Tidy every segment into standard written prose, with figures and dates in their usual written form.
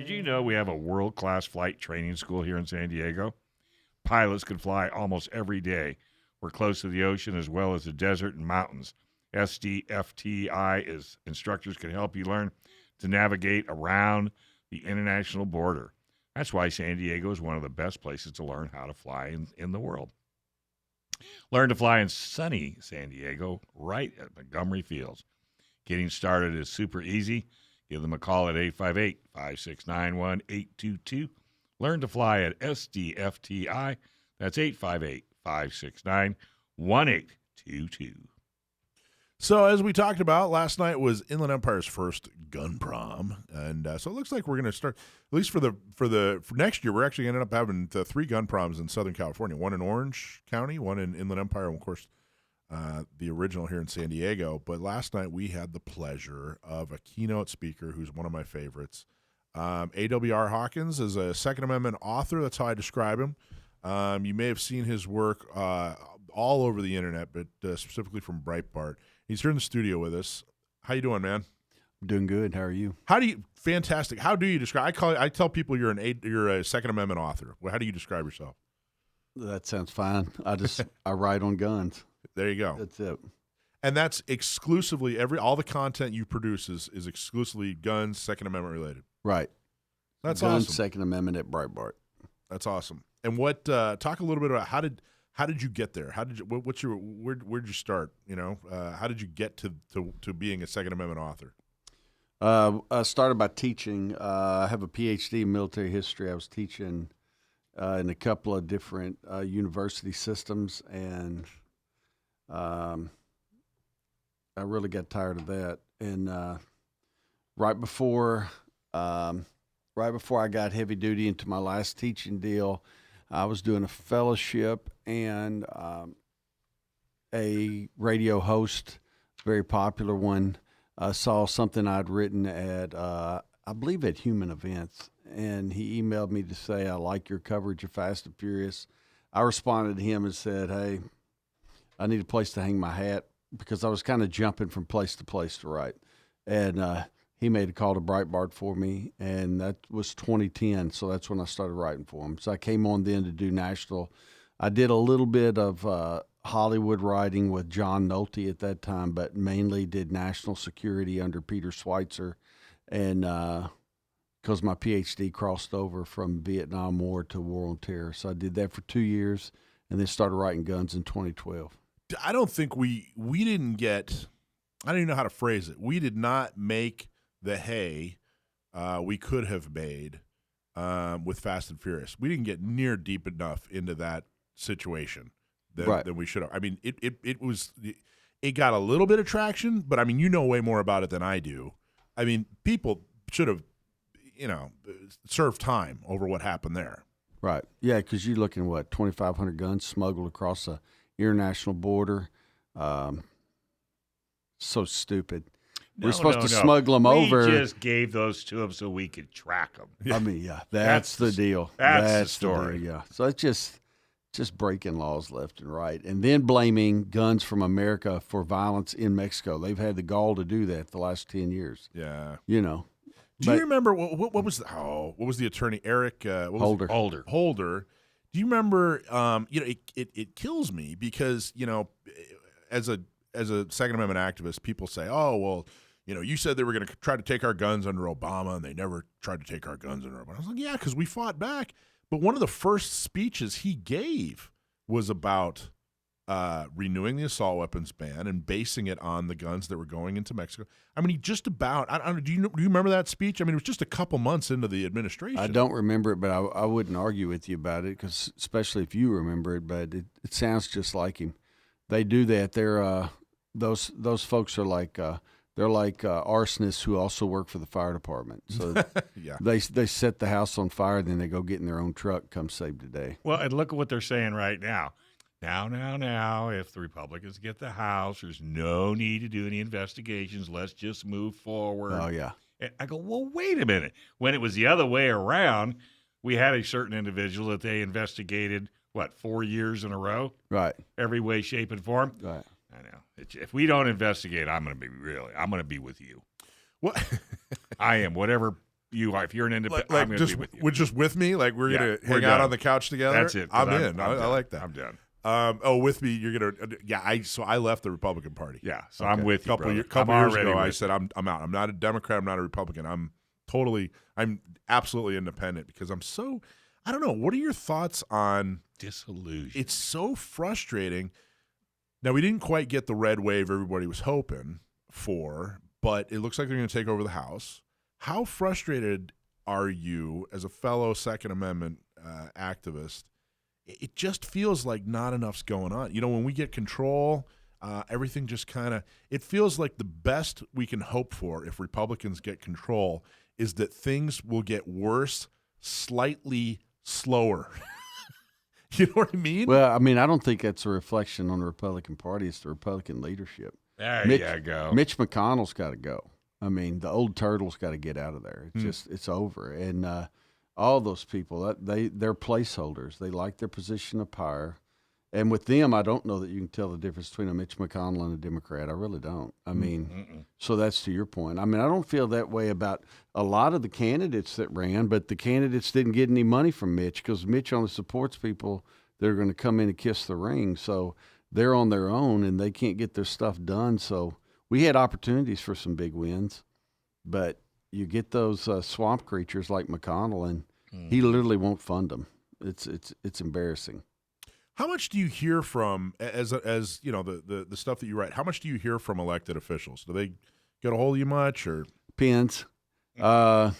Did you know we have a world-class flight training school here in San Diego? Pilots can fly almost every day. We're close to the ocean as well as the desert and mountains. SDFTI is instructors can help you learn to navigate around the international border. That's why San Diego is one of the best places to learn how to fly in the world. Learn to fly in sunny San Diego right at Montgomery Fields. Getting started is super easy. Give them a call at 858-569-1822. Learn to fly at SDFTI. That's 858-569-1822. So as we talked about, last night was Inland Empire's first gun prom, and so it looks like we're going to start, at least for next year, we're actually going to end up having 3 gun proms in Southern California, one in Orange County, one in Inland Empire, and of course the original here in San Diego. But last night we had the pleasure of a keynote speaker who's one of my favorites. AWR Hawkins is a Second Amendment author. That's how I describe him. You may have seen his work all over the internet, but specifically from Breitbart. He's here in the studio with us. How you doing, man? I'm doing good. How are you? Fantastic. How do you describe? I tell people you're a Second Amendment author. Well, how do you describe yourself? That sounds fine. I write on guns. There you go. That's it. And that's exclusively all the content you produce is exclusively guns, Second Amendment related. Right. That's guns, awesome. Second Amendment at Breitbart. That's awesome. And what? Talk a little bit about how did you get there? Where'd you start? How did you get to being a Second Amendment author? I started by teaching. I have a PhD in military history. I was teaching in a couple of different university systems, and I really got tired of that. And right before I got heavy duty into my last teaching deal, I was doing a fellowship, and a radio host, very popular one, saw something I'd written at, I believe at Human Events, and he emailed me to say, I like your coverage of Fast and Furious. I responded to him and said, hey, I need a place to hang my hat, because I was kind of jumping from place to place to write. And he made a call to Breitbart for me, and that was 2010, so that's when I started writing for him. So I came on then to do national. I did a little bit of Hollywood writing with John Nolte at that time, but mainly did national security under Peter Schweitzer, and because my PhD crossed over from Vietnam War to War on Terror. So I did that for 2 years, and then started writing guns in 2012. I don't think we didn't get, I don't even know how to phrase it. We did not make the hay we could have made with Fast and Furious. We didn't get near deep enough into that situation than we should have. I mean, it got a little bit of traction, but I mean, you know way more about it than I do. I mean, people should have, served time over what happened there. Right. Yeah, because you're looking at, what, 2,500 guns smuggled across the international border. So stupid. We're supposed to smuggle them over. We just gave those to them so we could track them. I mean, yeah, that's the deal. That's the story. Yeah. So it's just breaking laws left and right, and then blaming Guns from America for violence in Mexico. They've had the gall to do that the last 10 years. Yeah. Do you remember what was the attorney Eric Holder? Holder. Do you remember? It kills me because as a Second Amendment activist, people say, "Oh, well, you said they were going to try to take our guns under Obama, and they never tried to take our guns under Obama." I was like, "Yeah, because we fought back." But one of the first speeches he gave was about renewing the assault weapons ban and basing it on the guns that were going into Mexico. I mean, do you remember that speech? I mean, it was just a couple months into the administration. I don't remember it, but I wouldn't argue with you about it, because especially if you remember it. But it sounds just like him. They do that. They're those folks are like they're like arsonists who also work for the fire department. So yeah. they set the house on fire, then they go get in their own truck, come save the day. Well, and look at what they're saying right now. Now, if the Republicans get the House, there's no need to do any investigations. Let's just move forward. Oh, yeah. And I go, well, wait a minute. When it was the other way around, we had a certain individual that they investigated, 4 years in a row? Right. Every way, shape, and form? Right. I know. If we don't investigate, I'm going to be with you. What? I am. Whatever You are. If you're an independent, Like I'm going to just be with you. just with me, like we're Yeah, gonna we're hang out done. on the couch together. That's it. 'Cause I'm in. I done. like that. I'm done. With me, you're gonna. Yeah, I left the Republican Party. Yeah, so I'm with you, brother. Couple I'm years already ago, I with said I'm out. I'm not a Democrat. I'm not a Republican. I'm absolutely independent because I'm so. I don't know. What are your thoughts on disillusion? It's so frustrating. Now, we didn't quite get the red wave everybody was hoping for, but it looks like they're going to take over the House. How frustrated are you as a fellow Second Amendment activist? It just feels like not enough's going on. You know, when we get control, everything just kind of – it feels like the best we can hope for if Republicans get control is that things will get worse, slightly slower. You know what I mean? Well, I mean, I don't think that's a reflection on the Republican Party. It's the Republican leadership. There you go. Mitch McConnell's got to go. I mean, the old turtle's got to get out of there. It's over. And all those people, they're placeholders. They like their position of power. And with them, I don't know that you can tell the difference between a Mitch McConnell and a Democrat. I really don't. I mean, so that's to your point. I mean, I don't feel that way about a lot of the candidates that ran, but the candidates didn't get any money from Mitch because Mitch only supports people that are going to come in and kiss the ring. So they're on their own, and they can't get their stuff done. So we had opportunities for some big wins, but you get those swamp creatures like McConnell, and he literally won't fund them. It's embarrassing. How much do you hear from, as you know, the stuff that you write, how much do you hear from elected officials? Do they get a hold of you much? Or Depends. I've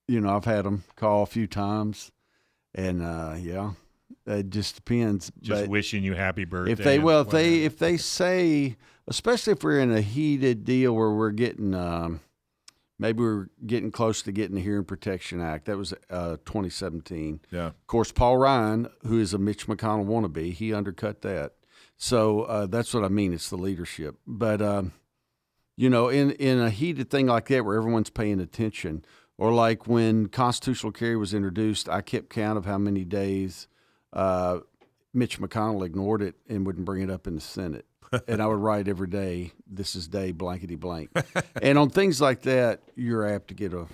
had them call a few times, and it just depends. Just but wishing you happy birthday. If they say, especially if we're in a heated deal where we're getting maybe we're getting close to getting the Hearing Protection Act. That was 2017. Yeah. Of course, Paul Ryan, who is a Mitch McConnell wannabe, he undercut that. So that's what I mean. It's the leadership. But, in a heated thing like that where everyone's paying attention, or like when constitutional carry was introduced, I kept count of how many days Mitch McConnell ignored it and wouldn't bring it up in the Senate. And I would write every day, this is day blankety blank. And on things like that, you're apt to get a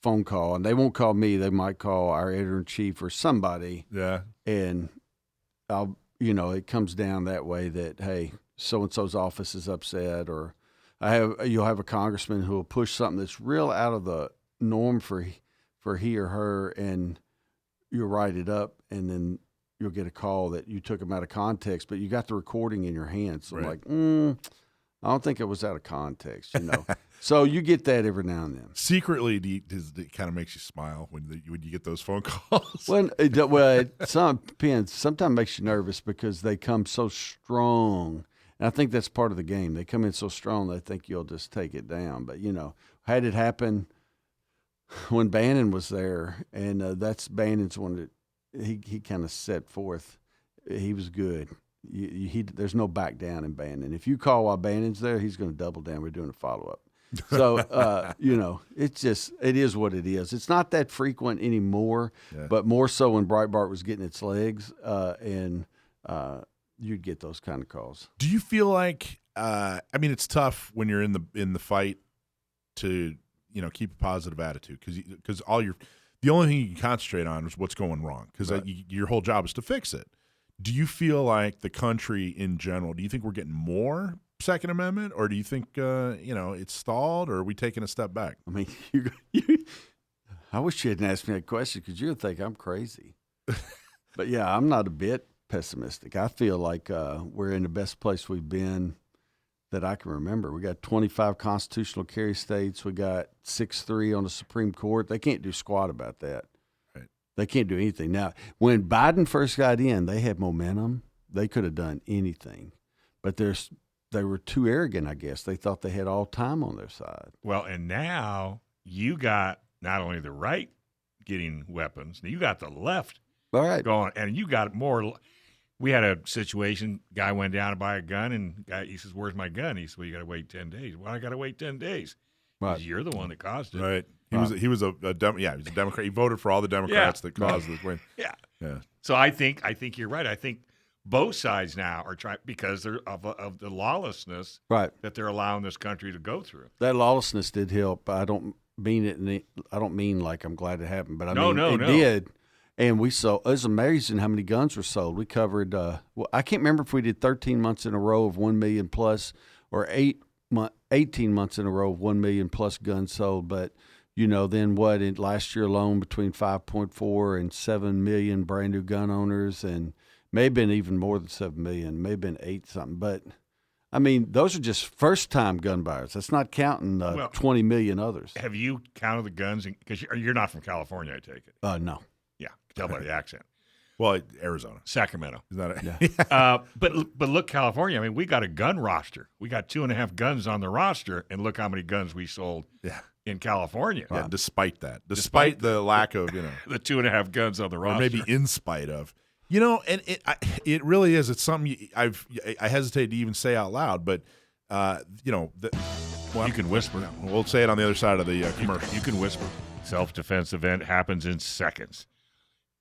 phone call. And they won't call me. They might call our editor-in-chief or somebody. Yeah. And it comes down that way that, hey, so-and-so's office is upset. Or you'll have a congressman who will push something that's real out of the norm for he or her, and you'll write it up, and then you'll get a call that you took them out of context, but you got the recording in your hands. So right. I'm like, I don't think it was out of context, So you get that every now and then. Secretly, it kind of makes you smile when you get those phone calls? Well, it depends. Sometimes it makes you nervous because they come so strong. And I think that's part of the game. They come in so strong, they think you'll just take it down. But, had it happen when Bannon was there, and that's Bannon's one that he kind of set forth. He was good. There's no back down in Bannon. If you call while Bannon's there, he's going to double down. We're doing a follow-up. So, it is what it is. It's not that frequent anymore, but more so when Breitbart was getting its legs, and you'd get those kind of calls. Do you feel like, it's tough when you're in the fight to, keep a positive attitude because the only thing you can concentrate on is what's going wrong because your whole job is to fix it. Do you feel like the country in general, do you think we're getting more Second Amendment, or do you think, it's stalled, or are we taking a step back? I mean, I wish you hadn't asked me that question because you would think I'm crazy. But, yeah, I'm not a bit pessimistic. I feel like we're in the best place we've been that I can remember. We got 25 constitutional carry states. We got 6-3 on the Supreme Court. They can't do squat about that. Right. They can't do anything. Now, when Biden first got in, they had momentum. They could have done anything. But they were too arrogant, I guess. They thought they had all time on their side. Well, and now you got not only the right getting weapons, you got the left going, and you got more. We had a situation, guy went down to buy a gun, and he says, "Where's my gun?" He said, "Well, you got to wait 10 days. Well, I got to wait 10 days. Right. You're the one that caused it. Right. He was a Democrat. He voted for all the Democrats that caused this win. Yeah. Yeah. So I think you're right. I think both sides now are trying because they're of the lawlessness that they're allowing this country to go through. That lawlessness did help. mean it. I don't mean like I'm glad it happened, but I No, mean no, it no. did. And we sold. It was amazing how many guns were sold. We covered. Well, I can't remember if we did 13 months in a row of 1 million plus, or 18 months in a row of 1 million plus guns sold. But then what? In last year alone, between 5.4 and 7 million brand new gun owners, and may have been even more than 7 million, may have been 8 something. But I mean, those are just first time gun buyers. That's not counting 20 million others. Have you counted the guns? Because you're not from California, I take it. No. Yeah, tell by the accent. Well, Arizona, Sacramento. is that it? Yeah. But look, California. I mean, we got a gun roster. We got 2.5 guns on the roster, and look how many guns we sold in California. Yeah, despite that, the lack of the 2.5 guns on the roster, or maybe in spite of, and it really is. It's something I hesitate to even say out loud, but you can whisper. We'll say it on the other side of the commercial. You can whisper. Self-defense event happens in seconds.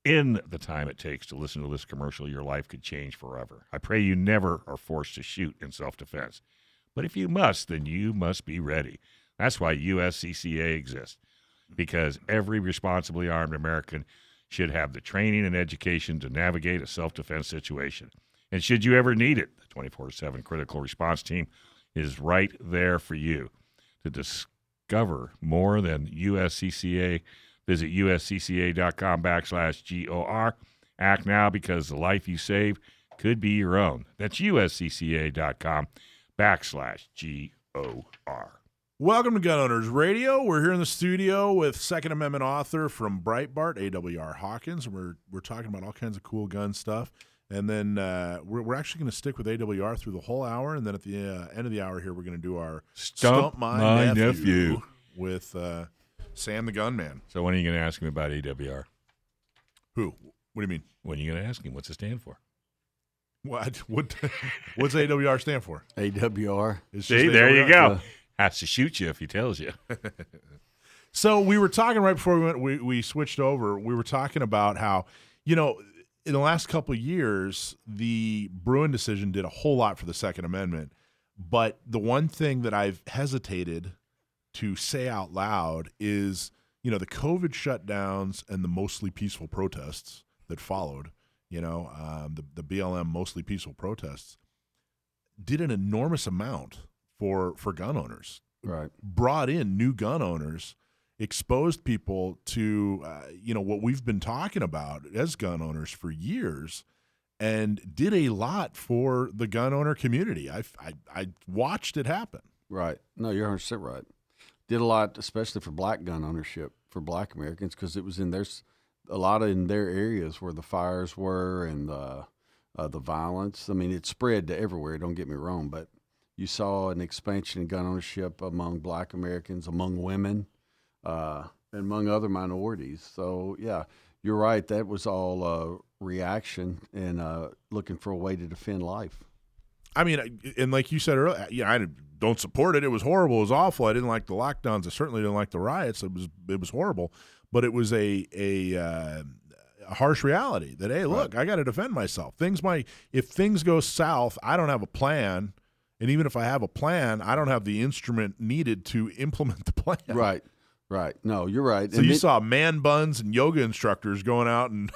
In the time it takes to listen to this commercial, your life could change forever. I pray you never are forced to shoot in self-defense. But if you must, then you must be ready. That's why USCCA exists, because every responsibly armed American should have the training and education to navigate a self-defense situation. And should you ever need it, the 24/7 critical response team is right there for you. To discover more than USCCA, visit uscca.com/GOR. Act now, because the life you save could be your own. That's uscca.com/GOR. Welcome to Gun Owners Radio. We're here in the studio with Second Amendment author from Breitbart, AWR Hawkins. We're talking about all kinds of cool gun stuff. And then we're actually going to stick with AWR through the whole hour. And then at the end of the hour here, we're going to do our Stump My Nephew with Sam the Gunman. So when are you going to ask him about AWR? Who? What do you mean? When are you going to ask him? What's it stand for? What's AWR stand for? AWR. See, there you go. Has to shoot you if he tells you. So we were talking right before we switched over. We were talking about how, in the last couple of years, the Bruin decision did a whole lot for the Second Amendment. But the one thing that I've hesitated to say out loud is, the COVID shutdowns and the mostly peaceful protests that followed, the BLM mostly peaceful protests did an enormous amount for gun owners. Right. Brought in new gun owners, exposed people to, what we've been talking about as gun owners for years, and did a lot for the gun owner community. I watched it happen. Right. No, you're 100% right. Did a lot, especially for black gun ownership, for black Americans, because it was in a lot in their areas where the fires were and the violence. I mean, it spread to everywhere, don't get me wrong, but you saw an expansion in gun ownership among black Americans, among women, and among other minorities. So, yeah, you're right. That was all reaction and looking for a way to defend life. I mean, and like you said earlier, I don't support it. It was horrible. It was awful. I didn't like the lockdowns. I certainly didn't like the riots. It was horrible. But it was a harsh reality that, hey, look, I got to defend myself. If things go south, I don't have a plan. And even if I have a plan, I don't have the instrument needed to implement the plan. Right. No, you're right. So you saw man buns and yoga instructors going out and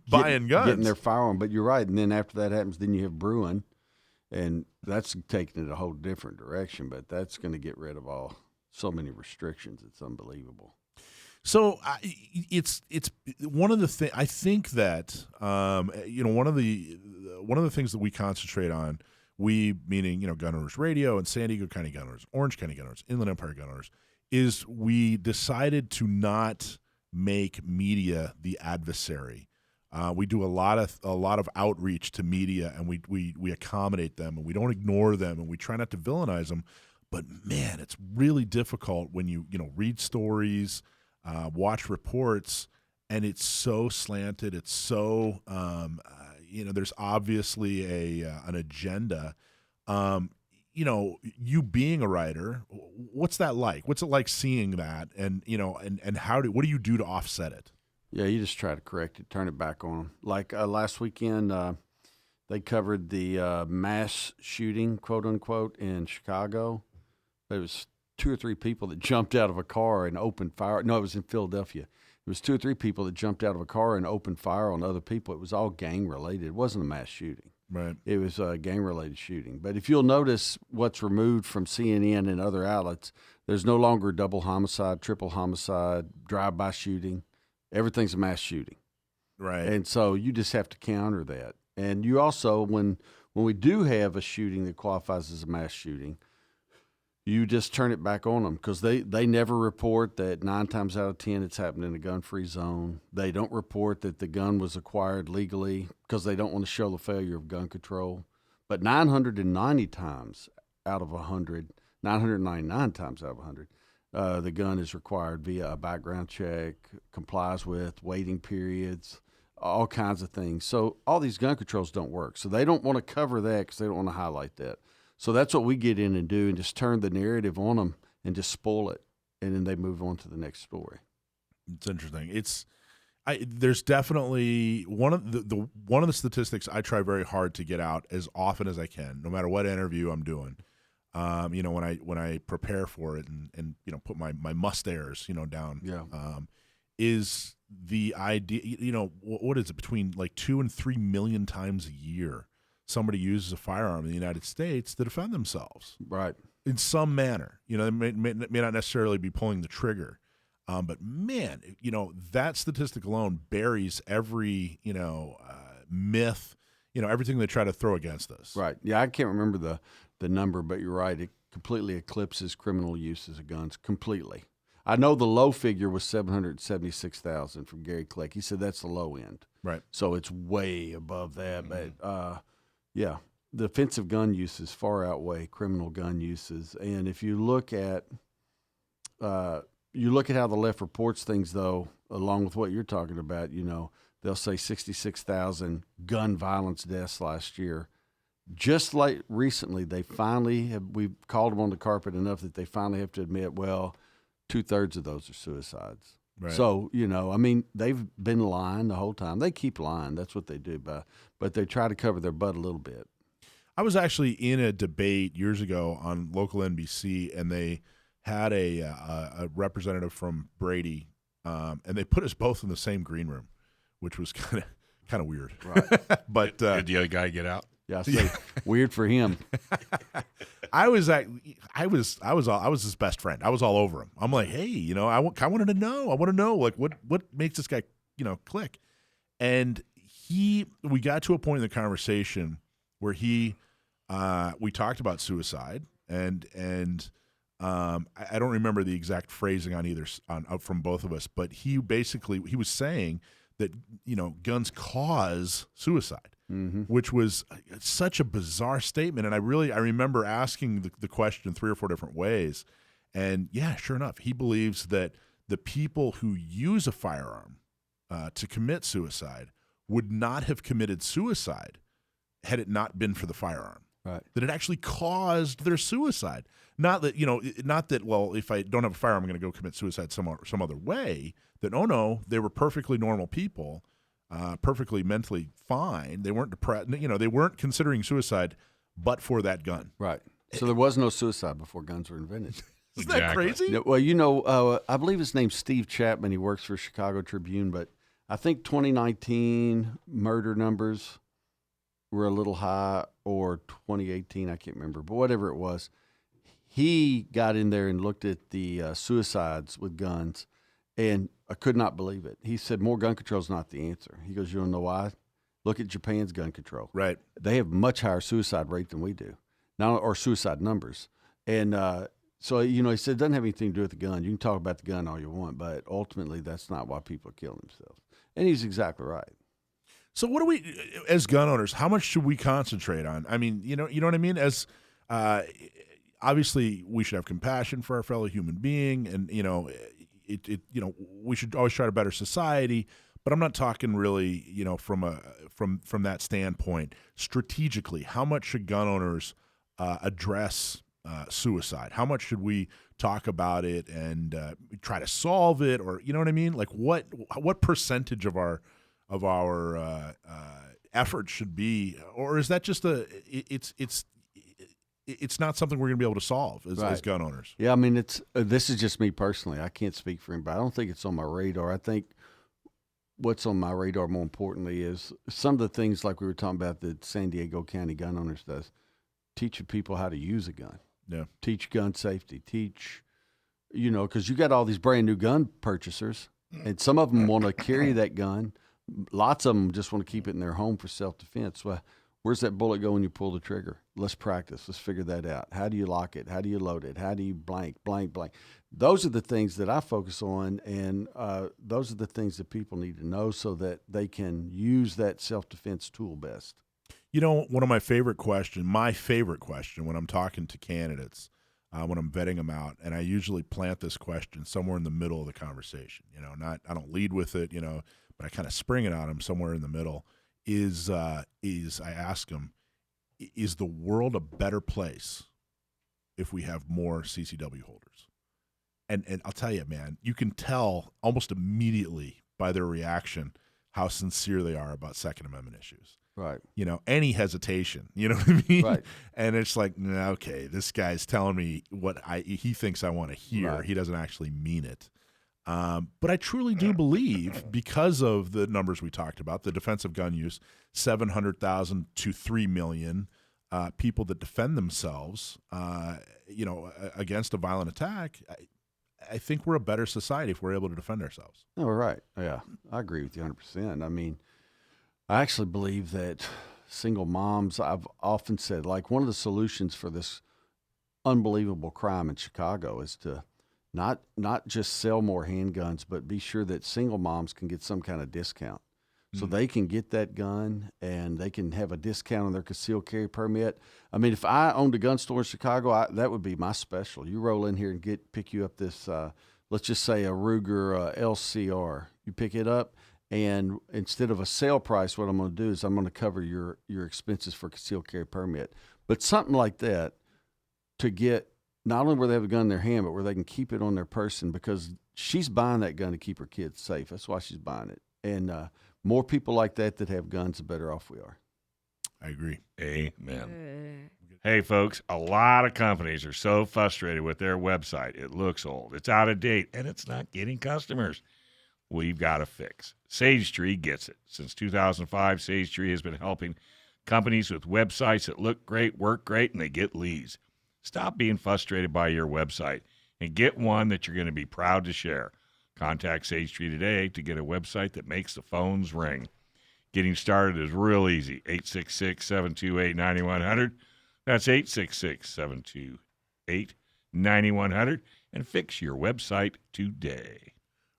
buying guns. Getting their firearm. But you're right. And then after that happens, then you have Bruin. And that's taking it a whole different direction. But that's going to get rid of so many restrictions. It's unbelievable. So it's one of the things I think that one of the things that we concentrate on, we meaning Gun Owners Radio and San Diego County Gun Owners, Orange County Gun Owners, Inland Empire Gun Owners, is we decided to not make media the adversary. We do a lot of outreach to media, and we accommodate them, and we don't ignore them, and we try not to villainize them. But man, it's really difficult when you read stories, watch reports, and it's so slanted. It's so there's obviously an agenda. You being a writer, what's that like? What's it like seeing that? And and what do you do to offset it? Yeah, you just try to correct it, turn it back on them. Like last weekend, they covered the mass shooting, quote unquote, in Chicago. It was 2 or 3 people that jumped out of a car and opened fire. No, it was in Philadelphia. It was 2 or 3 people that jumped out of a car and opened fire on other people. It was all gang-related. It wasn't a mass shooting. Right. It was a gang-related shooting. But if you'll notice what's removed from CNN and other outlets, there's no longer double homicide, triple homicide, drive-by shooting. Everything's a mass shooting. Right. And so you just have to counter that. And you also, when we do have a shooting that qualifies as a mass shooting, you just turn it back on them because they never report that 9 times out of 10 it's happened in a gun-free zone. They don't report that the gun was acquired legally because they don't want to show the failure of gun control. But 990 times out of 100, 999 times out of 100, the gun is required via a background check, complies with waiting periods, all kinds of things. So all these gun controls don't work. So they don't want to cover that because they don't want to highlight that. So that's what we get in and do, and just turn the narrative on them and just spoil it, and then they move on to the next story. It's interesting. There's definitely one of the statistics I try very hard to get out as often as I can, no matter what interview I'm doing. When I prepare for it and put my must-airs down. Yeah. Is the idea what is it, between like 2 and 3 million times a year somebody uses a firearm in the United States to defend themselves, Right. in some manner. They may not necessarily be pulling the trigger, but man, that statistic alone buries every myth, everything they try to throw against us. Right. Yeah, I can't remember the number, but you're right. It completely eclipses criminal uses of guns completely. I know the low figure was 776,000 from Gary Click. He said that's the low end. Right. So it's way above that. But yeah, the offensive gun uses far outweigh criminal gun uses. And if you look at how the left reports things, though, along with what you're talking about, they'll say 66,000 gun violence deaths last year. Just like recently, we've called them on the carpet enough that they finally have to admit, well, 2/3 of those are suicides. Right. So, they've been lying the whole time. They keep lying. That's what they do. But they try to cover their butt a little bit. I was actually in a debate years ago on local NBC, and they had a representative from Brady, and they put us both in the same green room, which was kind of weird. Right. But Did the other guy get out? Yeah, so weird for him. I was his best friend. I was all over him. I'm like, hey, I wanted to know. I want to know, like, what makes this guy, click. And we got to a point in the conversation where we talked about suicide, and I don't remember the exact phrasing from both of us, but he was saying that guns cause suicide. Mm-hmm. Which was such a bizarre statement. And I remember asking the question 3 or 4 different ways. And yeah, sure enough, he believes that the people who use a firearm to commit suicide would not have committed suicide had it not been for the firearm. Right. That it actually caused their suicide. Not that, well, if I don't have a firearm, I'm going to go commit suicide some other way. That, oh no, they were perfectly normal people. Perfectly mentally fine. They weren't depressed. They weren't considering suicide, but for that gun. Right. So there was no suicide before guns were invented. Isn't that crazy? Yeah, well, I believe his name's Steve Chapman. He works for Chicago Tribune, but I think 2019 murder numbers were a little high, or 2018, I can't remember, but whatever it was, he got in there and looked at the suicides with guns, and I could not believe it. He said more gun control is not the answer. He goes, you don't know why? Look at Japan's gun control. Right. They have much higher suicide rate than we do, or suicide numbers. And so, he said it doesn't have anything to do with the gun. You can talk about the gun all you want, but ultimately that's not why people are killing themselves. And he's exactly right. So what do we, as gun owners, how much should we concentrate on? I mean, you know what I mean? As obviously we should have compassion for our fellow human being, and we should always try to better society, but I'm not talking really, from that standpoint. Strategically, how much should gun owners address suicide? How much should we talk about it and try to solve it, or you know what I mean? Like what percentage of our effort should be, or is that just is it's not something we're going to be able to solve as gun owners. Yeah, I mean, it's this is just me personally. I can't speak for anybody. I don't think it's on my radar. I think what's on my radar more importantly is some of the things like we were talking about that San Diego County Gun Owners does. Teaching people how to use a gun. Yeah. Teach gun safety. Teach, because you got all these brand new gun purchasers, and some of them want to carry that gun. Lots of them just want to keep it in their home for self-defense. Well, where's that bullet go when you pull the trigger? Let's practice. Let's figure that out. How do you lock it? How do you load it? How do you blank? Those are the things that I focus on, and those are the things that people need to know so that they can use that self-defense tool best. One of my favorite question when I'm talking to candidates, when I'm vetting them out, and I usually plant this question somewhere in the middle of the conversation. I don't lead with it, but I kind of spring it on them somewhere in the middle. Is I ask them, is the world a better place if we have more CCW holders? And I'll tell you, man, you can tell almost immediately by their reaction how sincere they are about Second Amendment issues. Right. Any hesitation, you know what I mean? Right. And it's like, okay, this guy's telling me what he thinks I want to hear. Right. He doesn't actually mean it. But I truly do believe, because of the numbers we talked about, the defensive gun use, 700,000 to 3 million people that defend themselves, against a violent attack. I think we're a better society if we're able to defend ourselves. Oh, right. Yeah, I agree with you 100%. I mean, I actually believe that single moms, I've often said, like, one of the solutions for this unbelievable crime in Chicago is to not just sell more handguns, but be sure that single moms can get some kind of discount. So they can get that gun and they can have a discount on their concealed carry permit. I mean, if I owned a gun store in Chicago, that would be my special. You roll in here and pick you up this, let's just say a Ruger LCR. You pick it up, and instead of a sale price, what I'm going to do is I'm going to cover your expenses for concealed carry permit. But something like that to get not only where they have a gun in their hand, but where they can keep it on their person, because she's buying that gun to keep her kids safe. That's why she's buying it. And more people like that have guns, the better off we are. I agree. Amen. Hey, folks, a lot of companies are so frustrated with their website. It looks old, it's out of date, and it's not getting customers. We've got a fix. Sage Tree gets it. Since 2005, Sage Tree has been helping companies with websites that look great, work great, and they get leads. Stop being frustrated by your website and get one that you're going to be proud to share. Contact Sage Tree today to get a website that makes the phones ring. Getting started is real easy. 866-728-9100. That's 866-728-9100. And fix your website today.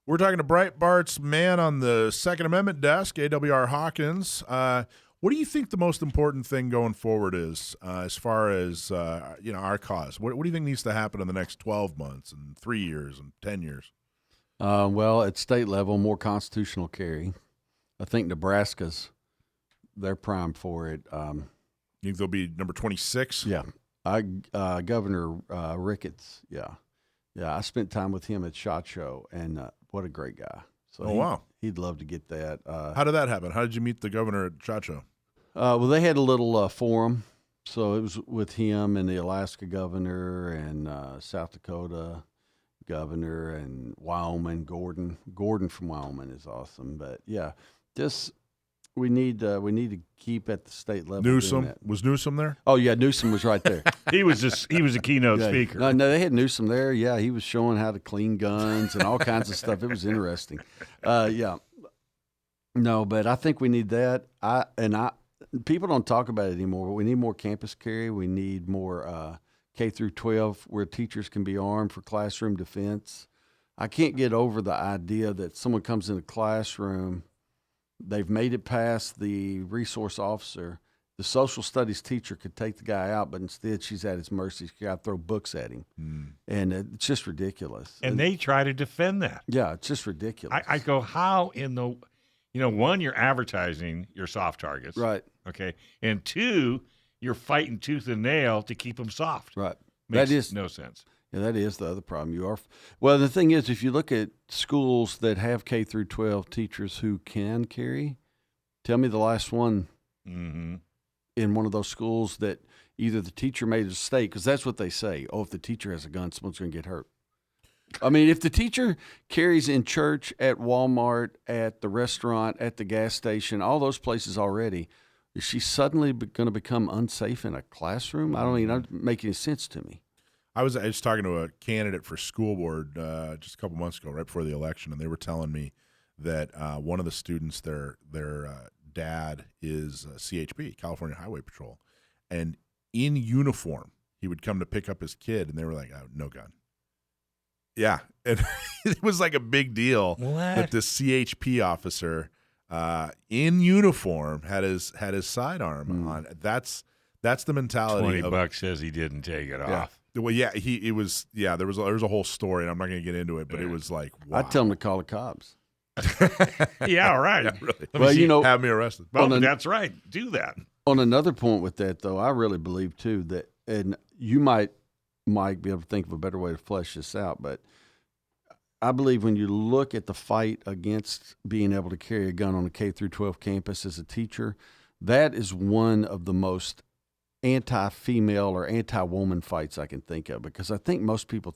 We're talking to Breitbart's man on the Second Amendment desk, AWR Hawkins. What do you think the most important thing going forward is as far as our cause? What do you think needs to happen in the next 12 months and 3 years and 10 years? Well, at state level, more constitutional carry. I think they're primed for it. You think they'll be number 26? Yeah. Governor Ricketts, yeah. I spent time with him at SHOT Show, and what a great guy. So wow. He'd love to get that. How did that happen? How did you meet the governor at SHOT Show? Well, they had a little forum. So it was with him and the Alaska governor and South Dakota governor and Wyoming, Gordon. Gordon from Wyoming is awesome. But, yeah, just we need to keep at the state level. Newsom? Was Newsom there? Oh, yeah, Newsom was right there. He was a keynote speaker. No, they had Newsom there. Yeah, he was showing how to clean guns and all kinds of stuff. It was interesting. Yeah. No, but I think we need that. People don't talk about it anymore, but we need more campus carry. We need more K through 12 where teachers can be armed for classroom defense. I can't get over the idea that someone comes in a classroom, they've made it past the resource officer. The social studies teacher could take the guy out, but instead she's at his mercy. She got to throw books at him. And it's just ridiculous. And they try to defend that. Yeah, it's just ridiculous. I go, how in the, one, you're advertising your soft targets. Right. Okay. And two, you're fighting tooth and nail to keep them soft. Right. Makes that is no sense. Yeah, that is the other problem. Well, the thing is, if you look at schools that have K through 12 teachers who can carry, tell me the last one in one of those schools that either the teacher made a mistake, because that's what they say. Oh, if the teacher has a gun, someone's going to get hurt. I mean, if the teacher carries in church, at Walmart, at the restaurant, at the gas station, all those places already, is she suddenly going to become unsafe in a classroom? I don't mean, that doesn't make any sense to me. I was talking to a candidate for school board just a couple months ago, right before the election, and they were telling me that one of the students, their dad is CHP, California Highway Patrol, and in uniform, he would come to pick up his kid, and they were like, oh, no gun. Yeah, and it was like a big deal that this CHP officer in uniform had his sidearm on. That's the mentality. $20 says he didn't take it off. Well, yeah, there was a whole story, and I'm not going to get into it, but it was like, wow. I'd tell him to call the cops. Yeah, right. Yeah, really. Well, have me arrested. Well, that's right. Do that. On another point with that, though, I really believe too that, and you might be able to think of a better way to flesh this out, but I believe when you look at the fight against being able to carry a gun on a K-12 campus as a teacher, that is one of the most anti-female or anti-woman fights I can think of, because I think most people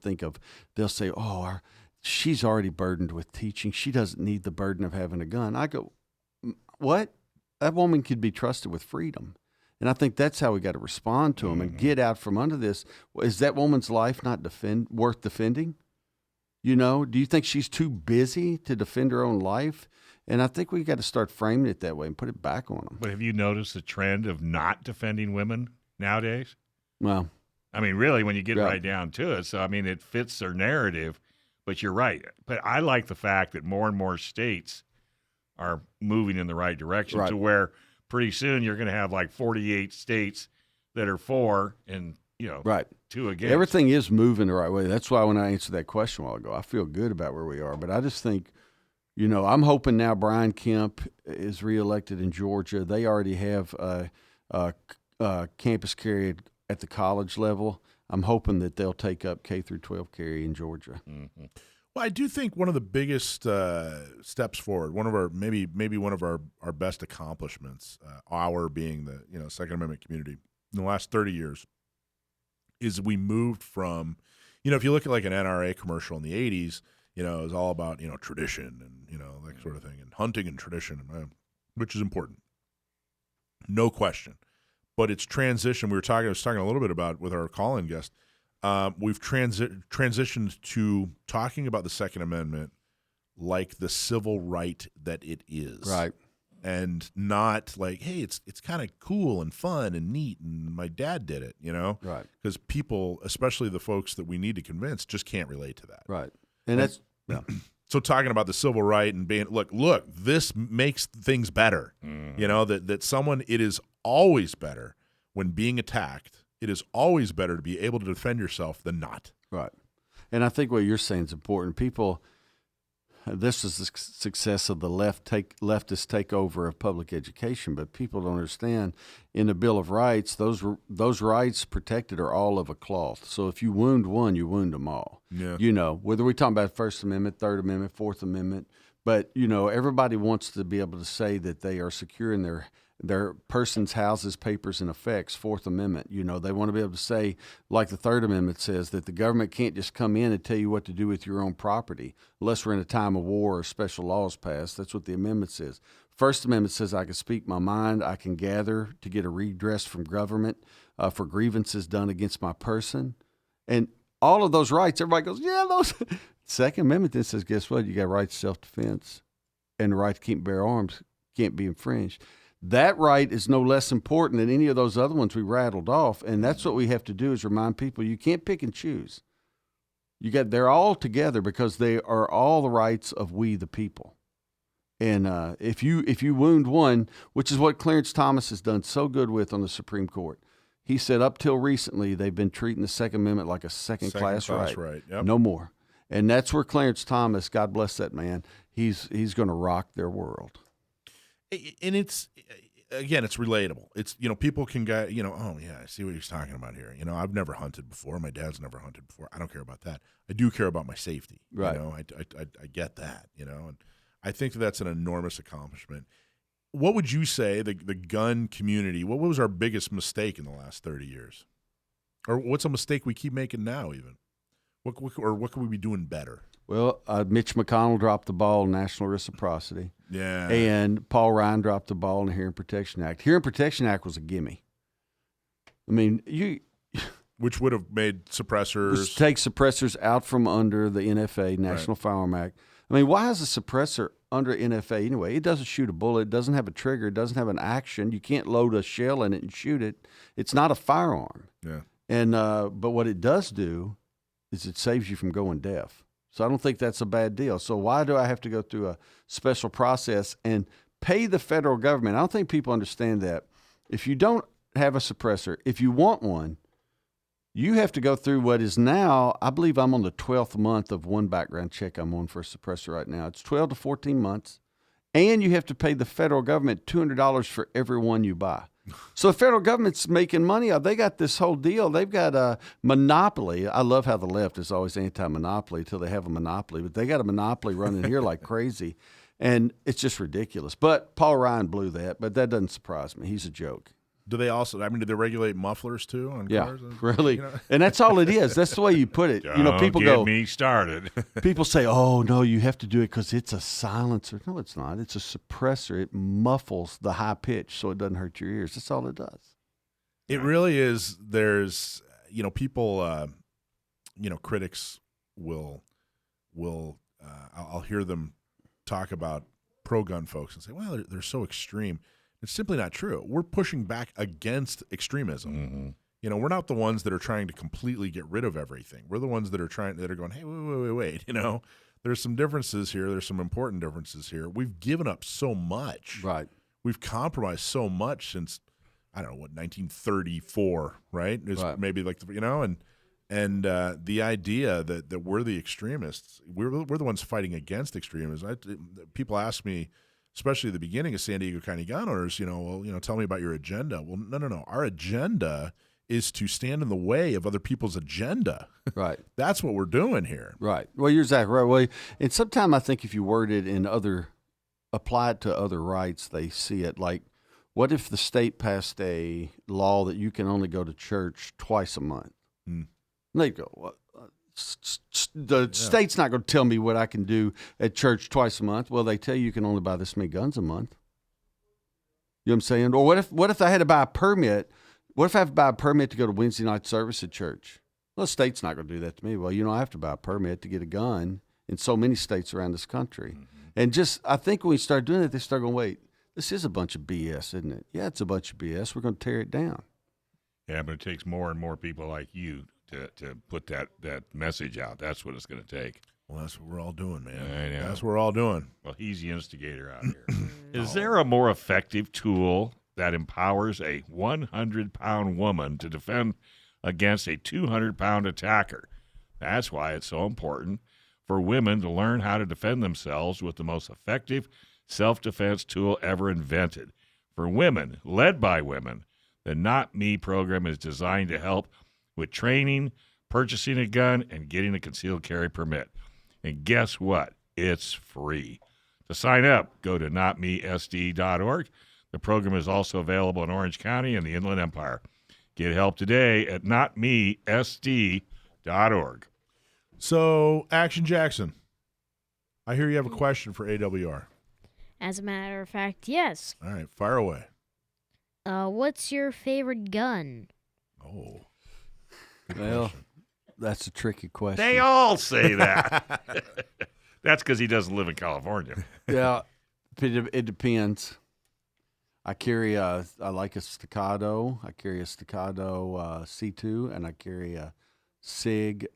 they'll say, oh, she's already burdened with teaching. She doesn't need the burden of having a gun. I go, what? That woman could be trusted with freedom. And I think that's how we got to respond to them and get out from under this. Is that woman's life not worth defending? You know, do you think she's too busy to defend her own life? And I think we got to start framing it that way and put it back on them. But have you noticed the trend of not defending women nowadays? Well, I mean, really, when you get right down to it. So, I mean, it fits their narrative, but you're right. But I like the fact that more and more states are moving in the right direction to where pretty soon you're going to have like 48 states that are for and, you know, 2 against. Everything is moving the right way. That's why when I answered that question a while ago, I feel good about where we are. But I just think, you know, I'm hoping now Brian Kemp is reelected in Georgia. They already have campus carry at the college level. I'm hoping that they'll take up K-12 carry in Georgia. Mm-hmm. Well, I do think one of the biggest steps forward, one of our maybe one of our best accomplishments, our being the Second Amendment community in the last 30 years, is we moved from, if you look at like an NRA commercial in the 80s, it was all about tradition and that sort of thing, and hunting and tradition, which is important, no question. But it's transition. I was talking a little bit about with our call-in guest. We've transitioned to talking about the Second Amendment like the civil right that it is, right? And not like, hey, it's kind of cool and fun and neat, and my dad did it, right? Because people, especially the folks that we need to convince, just can't relate to that, right? And that's so talking about the civil right and being look, this makes things better, that someone, it is always better when being attacked. It is always better to be able to defend yourself than not. Right. And I think what you're saying is important. People, this is the success of the leftist takeover of public education, but people don't understand in the Bill of Rights, those rights protected are all of a cloth. So if you wound one, you wound them all. Yeah. Whether we're talking about First Amendment, Third Amendment, Fourth Amendment, but, everybody wants to be able to say that they are secure in their person's houses, papers, and effects, Fourth Amendment. They want to be able to say, like the Third Amendment says, that the government can't just come in and tell you what to do with your own property unless we're in a time of war or special laws passed. That's what the amendment says. First Amendment says I can speak my mind, I can gather to get a redress from government for grievances done against my person. And all of those rights, everybody goes, yeah, those. Second Amendment then says, guess what? You got right to self-defense, and the right to keep and bear arms can't be infringed. That right is no less important than any of those other ones we rattled off, and that's what we have to do is remind people you can't pick and choose. They're all together because they are all the rights of we the people. And if you wound one, which is what Clarence Thomas has done so good with on the Supreme Court, he said up till recently they've been treating the Second Amendment like a second-class right. Yep. No more. And that's where Clarence Thomas, God bless that man, he's going to rock their world. And it's relatable. It's, people can go, oh yeah, I see what he's talking about here. I've never hunted before. My dad's never hunted before. I don't care about that. I do care about my safety. Right. I get that, and I think that's an enormous accomplishment. what would you say the gun community? What was our biggest mistake in the last 30 years, or what's a mistake we keep making now? Even what could we be doing better? Well, Mitch McConnell dropped the ball on national reciprocity. Yeah. And Paul Ryan dropped the ball on the Hearing Protection Act. Hearing Protection Act was a gimme. I mean, which would have made suppressors. Which takes suppressors out from under the NFA, National Firearm Act. I mean, why is a suppressor under NFA anyway? It doesn't shoot a bullet. It doesn't have a trigger. It doesn't have an action. You can't load a shell in it and shoot it. It's not a firearm. Yeah. And but what it does do is it saves you from going deaf. So I don't think that's a bad deal. So why do I have to go through a special process and pay the federal government? I don't think people understand that. If you don't have a suppressor, if you want one, you have to go through what is now, I believe I'm on the 12th month of one background check I'm on for a suppressor right now. It's 12 to 14 months. And you have to pay the federal government $200 for every one you buy. So the federal government's making money. They got this whole deal. They've got a monopoly. I love how the left is always anti-monopoly until they have a monopoly. But they got a monopoly running here like crazy. And it's just ridiculous. But Paul Ryan blew that. But that doesn't surprise me. He's a joke. Do they also, do they regulate mufflers too on cars? Really. And that's all it is. That's the way you put it. People get me started. People say, oh, no, you have to do it because it's a silencer. No, it's not. It's a suppressor. It muffles the high pitch so it doesn't hurt your ears. That's all it does. It really is. There's, people, critics will I'll hear them talk about pro-gun folks and say, well, they're so extreme. It's simply not true. We're pushing back against extremism. Mm-hmm. We're not the ones that are trying to completely get rid of everything. We're the ones that are going, hey, wait. There's some differences here. There's some important differences here. We've given up so much. Right. We've compromised so much since, 1934, right? Right. Maybe like, and the idea that we're the extremists, we're the ones fighting against extremism. People ask me, especially at the beginning of San Diego County Gun Owners, tell me about your agenda. Well, no. Our agenda is to stand in the way of other people's agenda. Right. That's what we're doing here. Right. Well, you're exactly right. Well, and sometimes I think if you word it apply it to other rights, they see it. Like, what if the state passed a law that you can only go to church twice a month? And they go, what? The state's not going to tell me what I can do at church twice a month. Well, they tell you can only buy this many guns a month. You know what I'm saying? Or what if I had to buy a permit? What if I have to buy a permit to go to Wednesday night service at church? Well, the state's not going to do that to me. Well, I have to buy a permit to get a gun in so many states around this country. Mm-hmm. And I think when we start doing it, they start going, wait, this is a bunch of BS, isn't it? Yeah, it's a bunch of BS. We're going to tear it down. Yeah, but it takes more and more people like you to put that message out. That's what it's going to take. Well, that's what we're all doing, man. I know. That's what we're all doing. Well, he's the instigator out here. Is there a more effective tool that empowers a 100-pound woman to defend against a 200-pound attacker? That's why it's so important for women to learn how to defend themselves with the most effective self-defense tool ever invented. For women, led by women, the Not Me program is designed to help with training, purchasing a gun, and getting a concealed carry permit. And guess what? It's free. To sign up, go to notmesd.org. The program is also available in Orange County and the Inland Empire. Get help today at notmesd.org. So, Action Jackson, I hear you have a question for AWR. As a matter of fact, yes. All right, fire away. What's your favorite gun? Oh. Well, that's a tricky question. They all say that. That's because he doesn't live in California. Yeah, it depends. I like a Staccato. I carry a Staccato C2, and I carry a SIG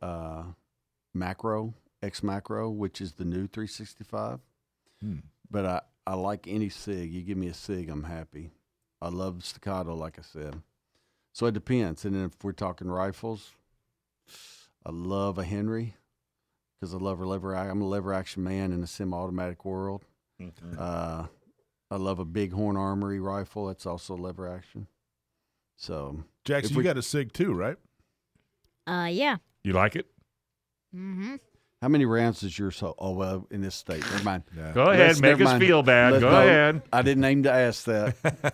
Macro, X Macro, which is the new 365. But I like any SIG. You give me a SIG, I'm happy. I love Staccato, like I said. So it depends. And then if we're talking rifles, I love a Henry because I love I'm a lever action man in a semi-automatic world. Mm-hmm. I love a Bighorn Armory rifle. That's also lever action. So, Jackson, you got a SIG too, right? Yeah. You like it? Mm-hmm. How many rounds is yours? Oh, well, in this state. Never mind. Yeah. Go ahead, make never us mind. feel bad. Go No, ahead. I didn't aim to ask that.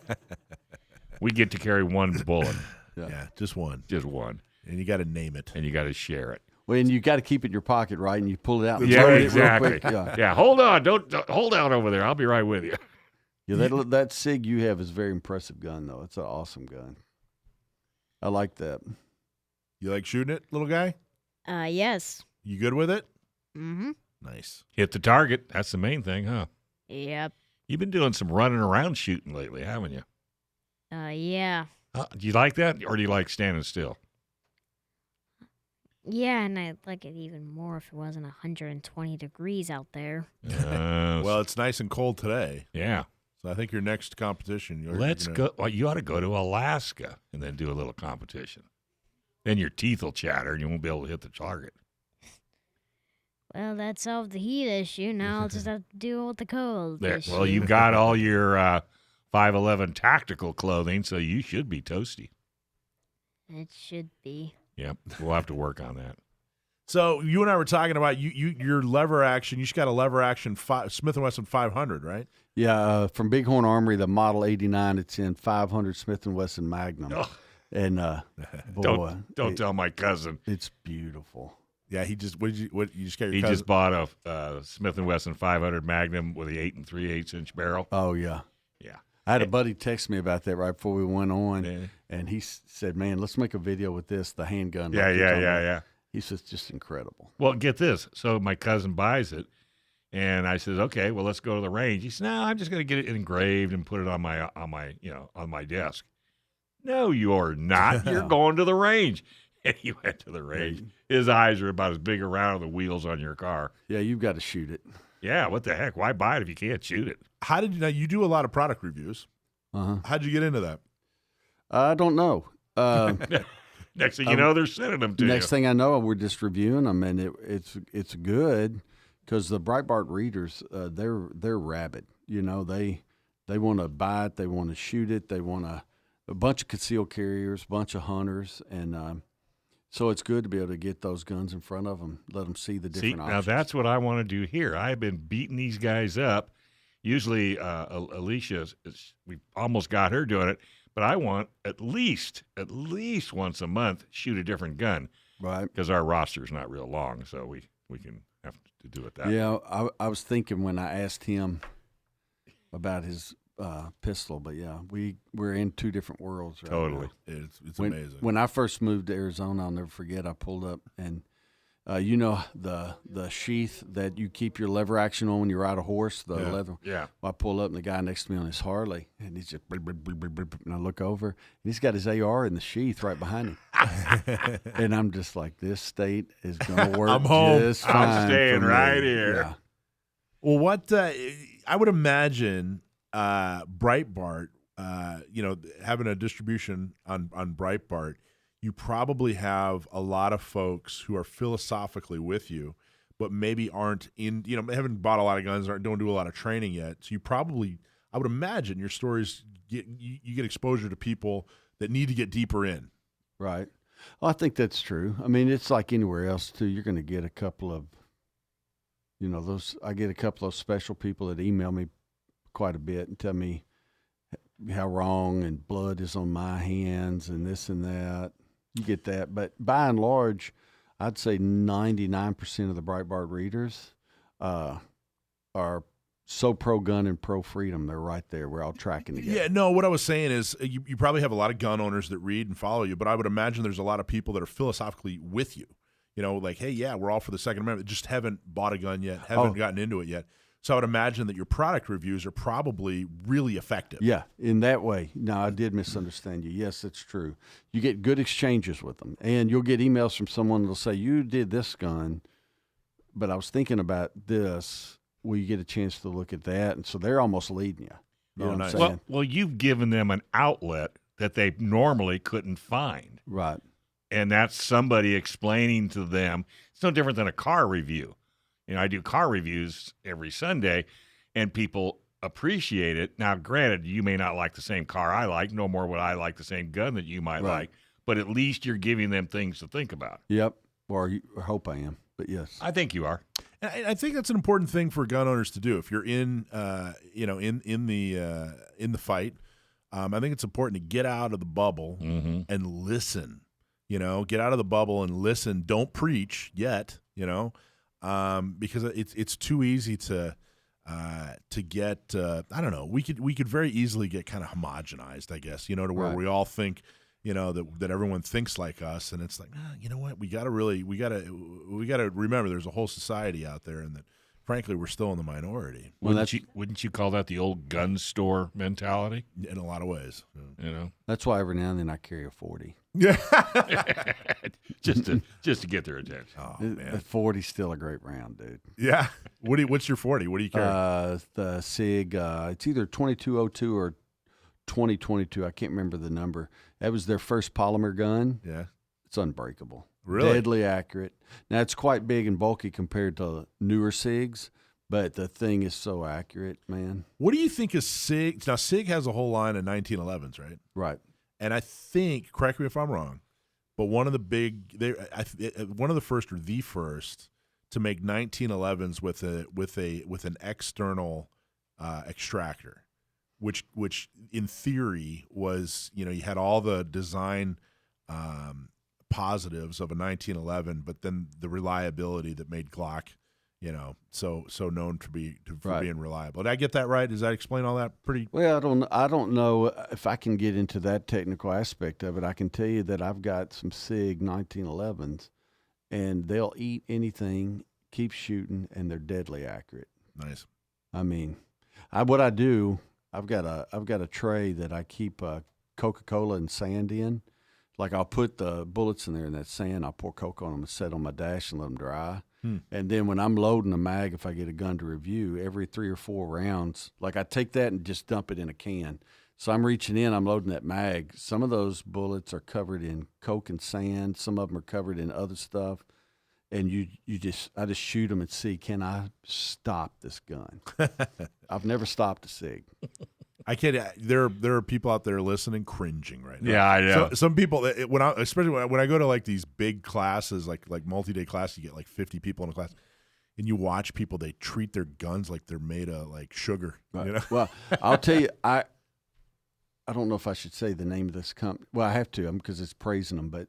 We get to carry one bullet, Yeah, just one. just one, And you got to name it. and you got to share it. Well, and you got to keep it in your pocket, right? And you pull it out and Yeah, load it real exactly. quick. Yeah. Yeah, hold on. Don't hold out over there. I'll be right with you. Yeah, that SIG you have is a very impressive gun, though. It's an awesome gun. I like that. You like shooting it, little guy? Yes. You good with it? Mm-hmm. Nice. Hit the target. That's the main thing, huh? Yep. You've been doing some running around shooting lately, haven't you? Yeah. Do you like that, or do you like standing still? Yeah, and I'd like it even more if it wasn't 120 degrees out there. Well, it's nice and cold today. yeah. So I think your next competition. Let's go. Well, you ought to go to Alaska and then do a little competition. Then your teeth will chatter and you won't be able to hit the target. Well, that solved the heat issue. Now I'll just have to deal with the cold There. issue. Well, you've got all your 511 tactical clothing, so you should be toasty. It should be. Yep. We'll have to work on that. So you and I were talking about your lever action. You just got a lever action Smith & Wesson 500, right? Yeah, from Bighorn Armory, the Model 89, it's in 500 Smith & Wesson Magnum. Oh, And, boy, don't tell my cousin. it's beautiful. Yeah, he just what you just got your He cousin? just bought a Smith & Wesson 500 Magnum with the 8 3/8-inch barrel. Oh, yeah. Yeah. I had a buddy text me about that right before we went on, Yeah. and he said, man, let's make a video with this, the handgun. Yeah, like you're talking about." yeah. He says, just incredible. Well, get this. So my cousin buys it, and I says, "Okay, well, let's go to the range." He says, "No, I'm just going to get it engraved and put it on my desk." No, you're not. You're going to the range. And he went to the range. His eyes are about as big around the wheels on your car. Yeah, you've got to shoot it. Yeah, what the heck? Why buy it if you can't shoot it? How did you now? You do a lot of product reviews. Uh-huh. How'd you get into that? I don't know. Next thing you know, they're sending them to Next you. thing I know, we're just reviewing them, and it's good because the Breitbart readers, they're rabid. You know, they want to buy it, they want to shoot it, they want a bunch of concealed carriers, a bunch of hunters, and so it's good to be able to get those guns in front of them, let them see the different Now options. that's what I want to do here. I've been beating these guys up. Usually, Alicia, we almost got her doing it, but I want at least once a month shoot a different gun Right. because our roster's not real long, so we can have to do it that way. Yeah, I was thinking when I asked him about his pistol, but yeah, we're in two different worlds right Totally. now. It's When, amazing. when I first moved to Arizona, I'll never forget, I pulled up and you know the sheath that you keep your lever action on when you ride a horse, the Yeah. leather. Yeah. Well, I pull up and the guy next to me on his Harley, and he's just and I look over, and he's got his AR in the sheath right behind him, and I'm just like, this state is gonna work. I'm home. Just I'm fine staying for me. right here. Yeah. Well, what I would imagine Breitbart, having a distribution on Breitbart, you probably have a lot of folks who are philosophically with you, but maybe aren't haven't bought a lot of guns, don't do a lot of training yet. So you probably, I would imagine, your stories you get exposure to people that need to get deeper in. Right. Well, I think that's true. I mean, it's like anywhere else too. You're going to get a couple of, I get a couple of special people that email me quite a bit and tell me how wrong and blood is on my hands and this and that. You get that. But by and large, I'd say 99% of the Breitbart readers are so pro-gun and pro-freedom. They're right there. We're all tracking together. Yeah, no, what I was saying is you probably have a lot of gun owners that read and follow you, but I would imagine there's a lot of people that are philosophically with you. Like, hey, yeah, we're all for the Second Amendment, just haven't bought a gun yet, haven't gotten into it yet. So I would imagine that your product reviews are probably really effective. Yeah, in that way. No, I did misunderstand you. Yes, that's true. You get good exchanges with them, and you'll get emails from someone that'll say, you did this gun, but I was thinking about this. Will you get a chance to look at that? And so they're almost leading you. You know what nice. I'm saying? Well, you've given them an outlet that they normally couldn't find. Right. And that's somebody explaining to them. It's no different than a car review. I do car reviews every Sunday, and people appreciate it. Now, granted, you may not like the same car I like, no more would I like the same gun that you might Right. like, but at least you're giving them things to think about. Yep. Or I hope I am. But yes, Uh, I think you are. And I think that's an important thing for gun owners to do. If you're in the fight, I think it's important to get out of the bubble and listen. Get out of the bubble and listen. Don't preach yet. Because it's too easy to get. I don't know. We could very easily get kind of homogenized, I guess. To where Right. we all think. That everyone thinks like us, and it's like, you know what? We gotta remember there's a whole society out there, and that frankly we're still in the minority Wouldn't you call that the old gun store mentality? in a lot of ways. that's why every now and then I carry a 40. Yeah. just to get their attention. Oh The man. 40's still a great round, dude. Yeah. What's your 40? What do you carry? The SIG, it's either 2202 or 2022. I can't remember the number. That was their first polymer gun. Yeah. It's unbreakable. Really? Deadly accurate. Now, it's quite big and bulky compared to newer SIGs, but the thing is so accurate, man. What do you think of SIG? Now SIG has a whole line of 1911s, right? Right. And I think, correct me if I'm wrong, but one of the one of the first or the first to make 1911s with an external extractor, which in theory was, you had all the design positives of a 1911, but then the reliability that made Glock, so known for Right. being reliable. Did I get that right? Does that explain all that pretty? Well, I don't know if I can get into that technical aspect of it. I can tell you that I've got some SIG 1911s, and they'll eat anything, keep shooting, and they're deadly accurate. Nice. I mean, what I do, I've got a tray that I keep Coca-Cola and sand in. Like I'll put the bullets in there and that sand, I'll pour Coke on them and set on my dash and let them dry. And then when I'm loading a mag, if I get a gun to review, every 3 or 4 rounds, like I take that and just dump it in a can. So I'm reaching in, I'm loading that mag. Some of those bullets are covered in Coke and sand. Some of them are covered in other stuff. And I just shoot them and see, can I stop this gun? I've never stopped a SIG. I can't. There are people out there listening, cringing right now. Yeah, I know. So, some people, especially when I go to like these big classes, like multi-day classes, you get like 50 people in a class, and you watch people. They treat their guns like they're made of like sugar. Right. Well, I'll tell you, I don't know if I should say the name of this company. Well, I have to, because it's praising them. But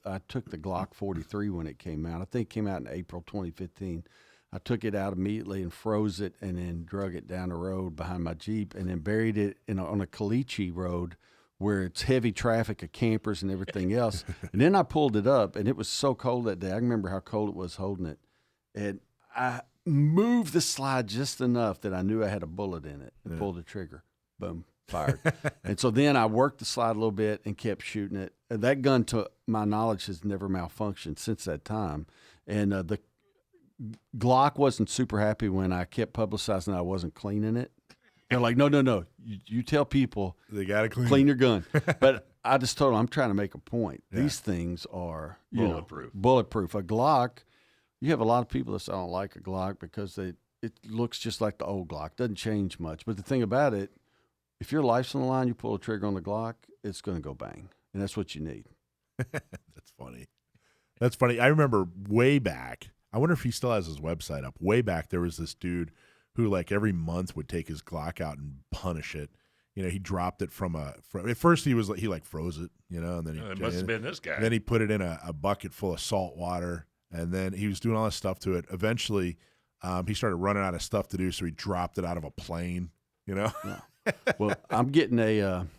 I took the Glock 43 when it came out. I think it came out in April 2015. I took it out immediately and froze it, and then drug it down the road behind my Jeep, and then buried it on a caliche road where it's heavy traffic of campers and everything else. And then I pulled it up, and it was so cold that day. I remember how cold it was holding it. And I moved the slide just enough that I knew I had a bullet in it and pulled the trigger. Boom, fired. And so then I worked the slide a little bit and kept shooting it. And that gun, to my knowledge, has never malfunctioned since that time. And the Glock wasn't super happy when I kept publicizing I wasn't cleaning it. They're like, no. You tell people They got to clean your gun. But I just told them I'm trying to make a point. Yeah. These things are Bulletproof. Bulletproof. A Glock, you have a lot of people that say I don't like a Glock because it looks just like the old Glock. Doesn't change much. But the thing about it, if your life's on the line, you pull a trigger on the Glock, it's going to go bang. And that's what you need. That's funny. That's funny. I remember way back. I wonder if he still has his website up. Way back, there was this dude who, like, every month would take his Glock out and punish it. He dropped it from at first he froze it, and then It must have been this guy. Then he put it in a bucket full of salt water, and then he was doing all this stuff to it. Eventually, he started running out of stuff to do, so he dropped it out of a plane. Well, I'm getting I'm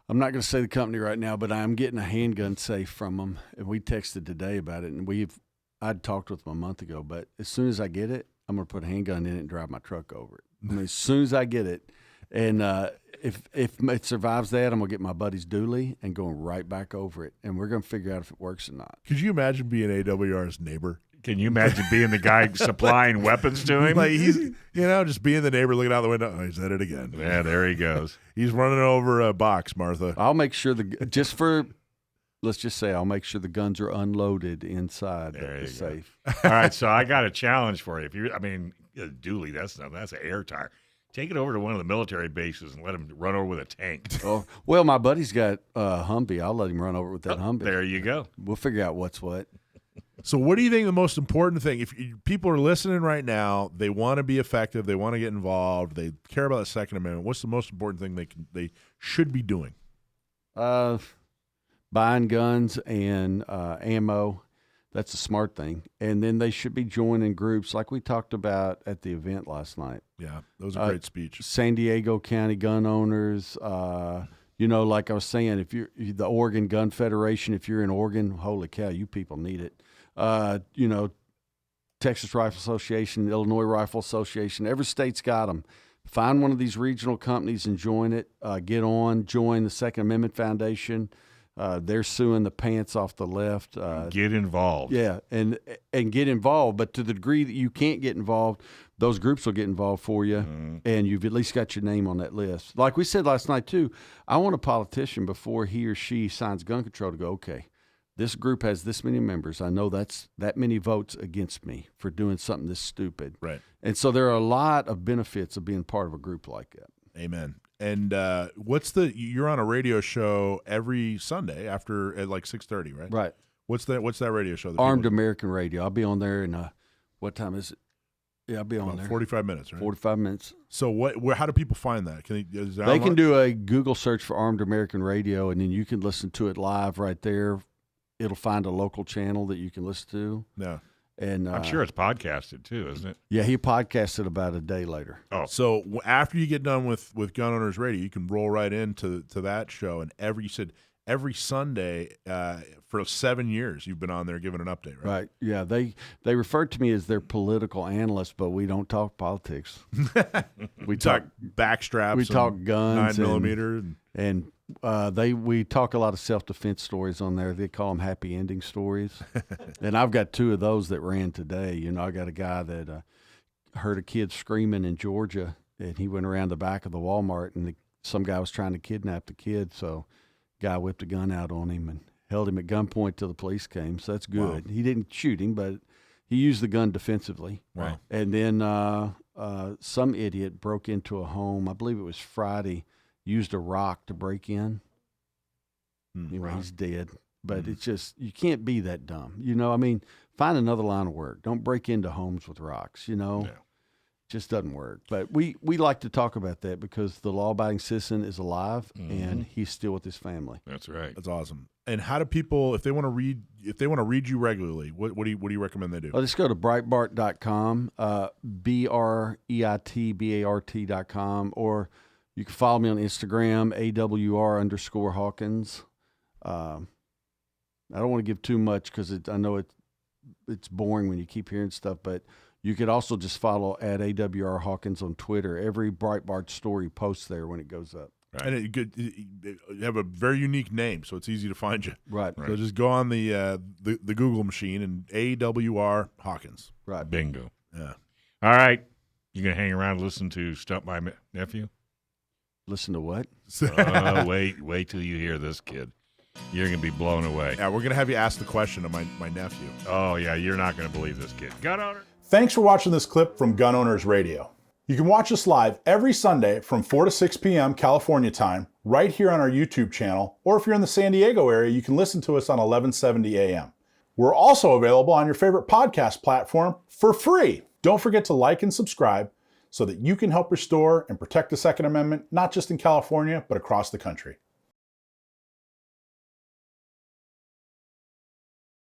not going to say the company right now, but I'm getting a handgun safe from them. And we texted today about it, and I'd talked with them a month ago. But as soon as I get it, I'm going to put a handgun in it and drive my truck over it. I mean, as soon as I get it, and if it survives that, I'm going to get my buddy's dually and going right back over it. And we're going to figure out if it works or not. Could you imagine being AWR's neighbor? Can you imagine being the guy supplying weapons to him? Like he's, just being the neighbor looking out the window. Oh, he's at it again. Yeah, there he goes. He's running over a box, Martha. I'll make sure let's just say I'll make sure the guns are unloaded inside the safe. All right, so I got a challenge for you. A dually, that's an air tire. Take it over to one of the military bases and let him run over with a tank. Oh, well, my buddy's got a Humvee. I'll let him run over with that Humvee. There you go. We'll figure out what's what. So what do you think the most important thing, if people are listening right now, they want to be effective, they want to get involved, they care about the Second Amendment, what's the most important thing they should be doing? Buying guns and ammo. That's a smart thing. And then they should be joining groups like we talked about at the event last night. Yeah, that was a great speech. San Diego County gun owners, like I was saying, if you're the Oregon Gun Federation, if you're in Oregon, holy cow, you people need it. Texas Rifle Association, Illinois Rifle Association, every state's got them. Find one of these regional companies and join it. Join the Second Amendment Foundation. They're suing the pants off the left. Get involved. Yeah, and get involved. But to the degree that you can't get involved, those groups will get involved for you, and you've at least got your name on that list. Like we said last night, too, I want a politician before he or she signs gun control to go, okay, this group has this many members. I know that's that many votes against me for doing something this stupid. Right. And so there are a lot of benefits of being part of a group like that. Amen. And you're on a radio show every Sunday at like 6:30, right? Right. What's that radio show? Armed American Radio. I'll be on there in what time is it? Yeah, I'll be on there. 45 minutes, right? 45 minutes. So how do people find that? They can do a Google search for Armed American Radio, and then you can listen to it live right there. It'll find a local channel that you can listen to. Yeah. And I'm sure it's podcasted too, isn't it? Yeah, he podcasted about a day later. Oh, so after you get done with Gun Owners Radio, you can roll right into that show. And every Sunday for 7 years, you've been on there giving an update, right? Right. Yeah, they refer to me as their political analyst, but we don't talk politics. We talk backstraps. We talk guns, 9mm, and we talk a lot of self-defense stories on there. They call them happy ending stories. And I've got two of those that ran today. I got a guy that heard a kid screaming in Georgia, and he went around the back of the Walmart, and some guy was trying to kidnap the kid. So guy whipped a gun out on him and held him at gunpoint till the police came. So that's good. Wow. He didn't shoot him, but he used the gun defensively. Wow. And then some idiot broke into a home. I believe it was Friday. Used a rock to break in. Anyway, he's dead. But it's just, you can't be that dumb. Find another line of work. Don't break into homes with rocks, Yeah. Just doesn't work. But we like to talk about that because the law-abiding citizen is alive and he's still with his family. That's right. That's awesome. And how do people, if they want to read you regularly, what do you recommend they do? Just go to Breitbart.com, BREITBART.com, or you can follow me on Instagram, AWR_Hawkins. I don't want to give too much because I know it's boring when you keep hearing stuff, but you could also just follow at AWR Hawkins on Twitter. Every Breitbart story posts there when it goes up. Right. And you have a very unique name, so it's easy to find you. Right. So just go on the Google machine and AWR Hawkins. Right. Bingo. Yeah. All right. You going to hang around and listen to Stump My Nephew? Listen to what? Wait till you hear this, kid. You're going to be blown away. Yeah, we're going to have you ask the question of my nephew. Oh, yeah, you're not going to believe this kid. Gun owner. Thanks for watching this clip from Gun Owners Radio. You can watch us live every Sunday from 4 to 6 p.m. California time, right here on our YouTube channel, or if you're in the San Diego area, you can listen to us on 1170 a.m. We're also available on your favorite podcast platform for free. Don't forget to like and subscribe so that you can help restore and protect the Second Amendment, not just in California, but across the country.